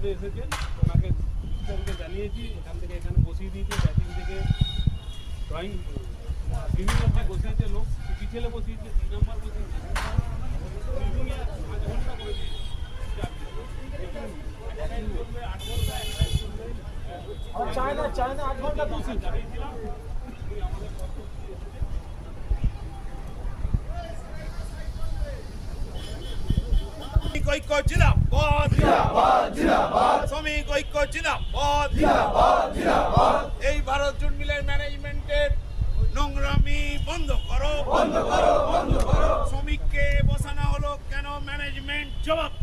মধ্যে এসেছেন, ওনাকে জানিয়েছি, এখান থেকে এখানে বসিয়ে দিয়েছে, ব্যাটিং থেকে ড্রয়িং সুইমিং অব্দি বসিয়েছে, লোক পিছেলে বসিয়েছে, 3 নম্বর বসিয়েছে, সুইমিংয়ে 5 ঘন্টা করে দিয়েছে। চায়না 8 ঘন্টা বসি ঐক্য জিন্দাবাদ, শ্রমিক ঐক্য জিন্দাবাদ। এই ভারত জুট মিলের ম্যানেজমেন্টের নোংরামি বন্ধ করো। শ্রমিককে বসানো হলো কেন? ম্যানেজমেন্ট জবাব